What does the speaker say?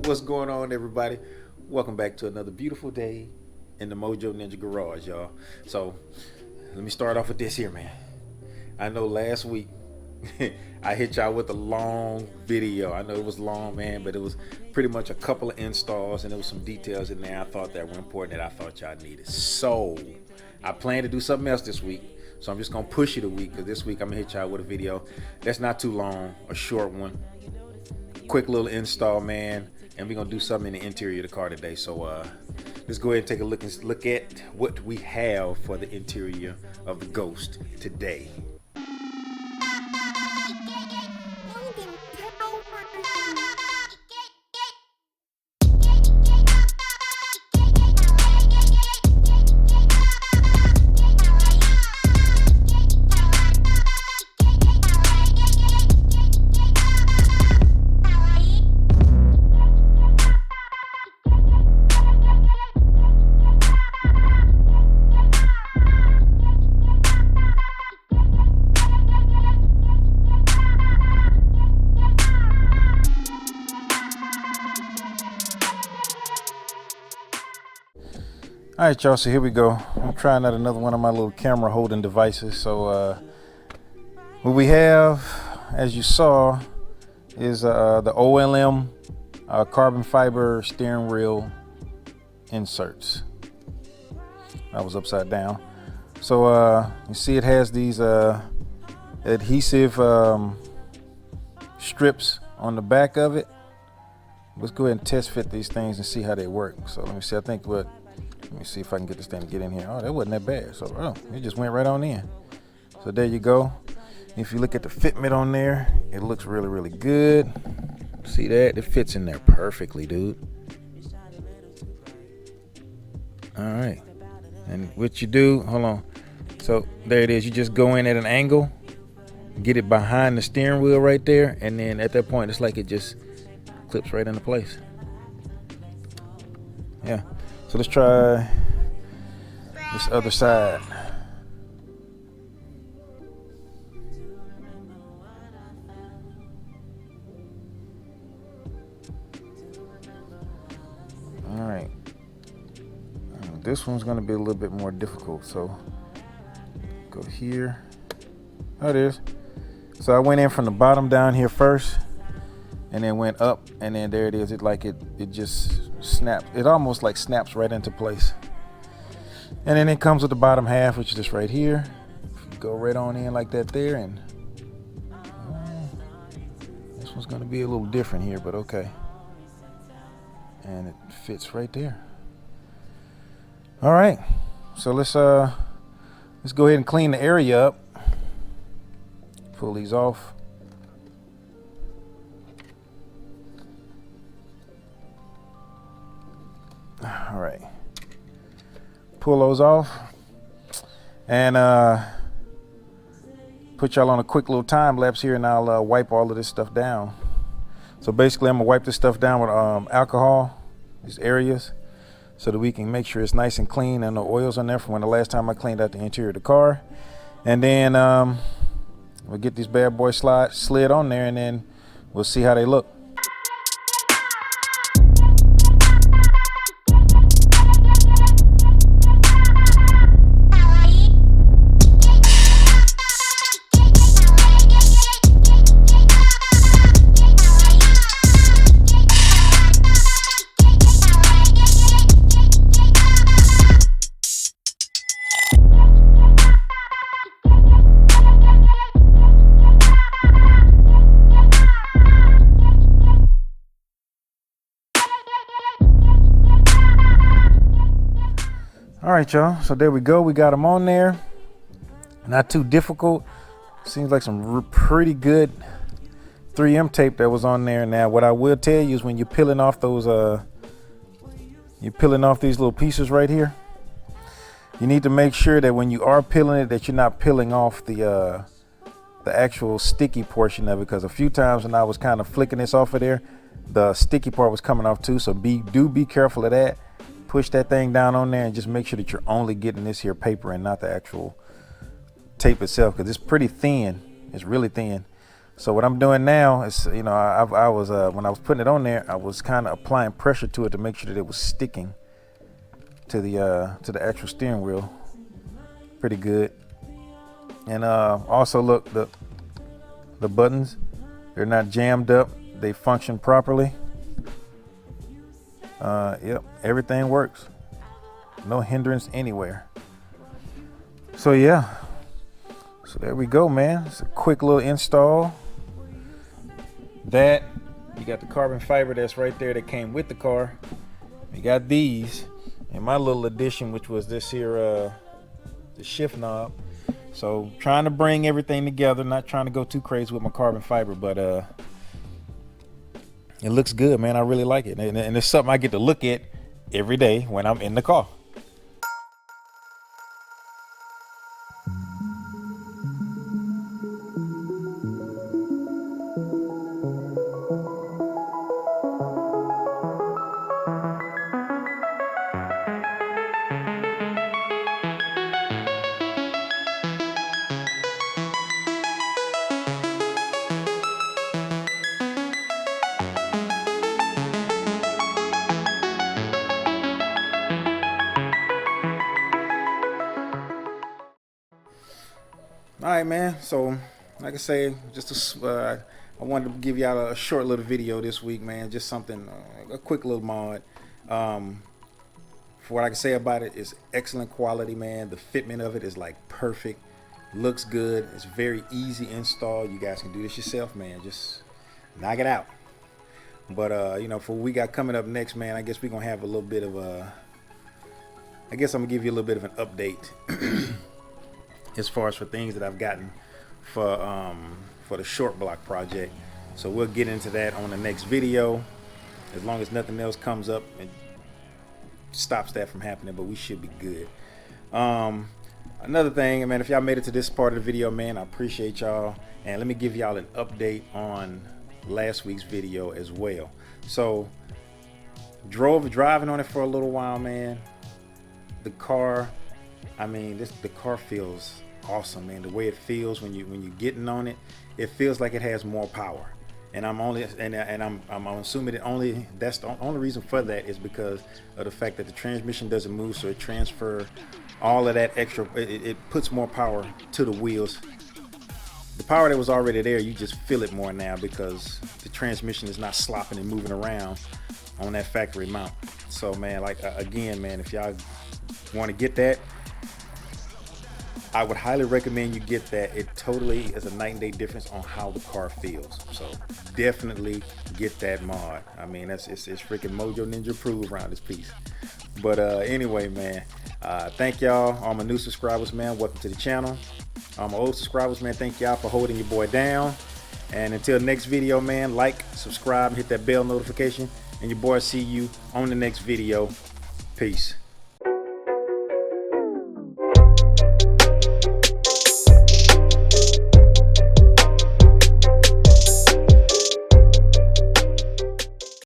What's going on, everybody? Welcome back to another beautiful day in the MoJo Ninja Garage, y'all. So let me start off with this here, man. I know last week I hit y'all with a long video. I know it was long, man, but it was pretty much a couple of installs and there was some details in there I thought that were important that I thought y'all needed. So I plan to do something else this week. So I'm just gonna push it a week, because this week I'm gonna hit y'all with a video that's not too long, a short one, quick little install, man. And we're gonna do something in the interior of the car today. So let's go ahead and take a look at what we have for the interior of the Ghost today. All right, y'all, so here we go. I'm trying out another one of my little camera holding devices. So what we have, as you saw, is the OLM carbon fiber steering wheel inserts. I was upside down. So you see it has these adhesive strips on the back of it. Let's go ahead and test fit these things and see how they work. So let me see, let me see if I can get this thing to get in here. Oh, that wasn't that bad. So it just went right on in. So there you go. If you look at the fitment on there, it looks really, really good. See that? It fits in there perfectly, dude. All right. And what you do, hold on. So there it is. You just go in at an angle, get it behind the steering wheel right there. And then at that point, it's like it just clips right into place. Yeah. So let's try this other side. All right. This one's going to be a little bit more difficult. So go here. Oh, it is. So I went in from the bottom down here first, and then went up, and then there it is. It just snaps. It almost like snaps right into place. And then it comes with the bottom half, which is just right here. You go right on in like that there, and this one's going to be a little different here, but okay. And it fits right there. All right, so let's go ahead and clean the area up. Pull these off. All right, pull those off and put y'all on a quick little time lapse here, and I'll wipe all of this stuff down. So basically I'm gonna wipe this stuff down with alcohol, these areas, so that we can make sure it's nice and clean and no oils on there from when the last time I cleaned out the interior of the car. And then we'll get these bad boys slid on there, and then we'll see how they look. All right, y'all, so there we go. We got them on there. Not too difficult. Seems like some pretty good 3M tape that was on there. Now, what I will tell you is when you're peeling off those, these little pieces right here, you need to make sure that when you are peeling it, that you're not peeling off the actual sticky portion of it, because a few times when I was kind of flicking this off of there, the sticky part was coming off too. So do be careful of that. Push that thing down on there and just make sure that you're only getting this here paper and not the actual tape itself, because it's pretty thin. It's really thin. So what I'm doing now is, you know, I was when I was putting it on there, I was kind of applying pressure to it to make sure that it was sticking to the actual steering wheel pretty good. And also look, the buttons, they're not jammed up, they function properly. Yep, everything works, no hindrance anywhere. So yeah, so there we go, man. It's a quick little install. That, you got the carbon fiber that's right there that came with the car. You got these, and my little addition, which was this here, the shift knob. So trying to bring everything together, not trying to go too crazy with my carbon fiber, but it looks good, man. I really like it, and it's something I get to look at every day when I'm in the car. All right, man. So, like I say, I wanted to give y'all a short little video this week, man. Just something, a quick little mod. For what I can say about it, is excellent quality, man. The fitment of it is like perfect. Looks good. It's very easy install. You guys can do this yourself, man. Just knock it out. But you know, for what we got coming up next, man, I guess we're gonna have a little bit of a. I guess I'm gonna give you a little bit of an update. As far as for things that I've gotten for the short block project. So we'll get into that on the next video, as long as nothing else comes up and stops that from happening, but we should be good. Another thing, man, if y'all made it to this part of the video, man, I appreciate y'all, and let me give y'all an update on last week's video as well. So driving on it for a little while, man. The car, I mean, the car feels awesome, man. The way it feels when you're getting on it, it feels like it has more power. And I'm assuming that's the only reason for that is because of the fact that the transmission doesn't move, so it transfers all of that extra. It puts more power to the wheels. The power that was already there, you just feel it more now because the transmission is not slopping and moving around on that factory mount. So, man, like again, man, if y'all want to get that, I would highly recommend you get that. It totally is a night and day difference on how the car feels. So definitely get that mod. I mean, it's freaking MoJo Ninja approved around this piece. But anyway, man, thank y'all, all my new subscribers, man. Welcome to the channel. All my old subscribers, man, thank y'all for holding your boy down. And until next video, man, like, subscribe, and hit that bell notification. And your boy see you on the next video. Peace.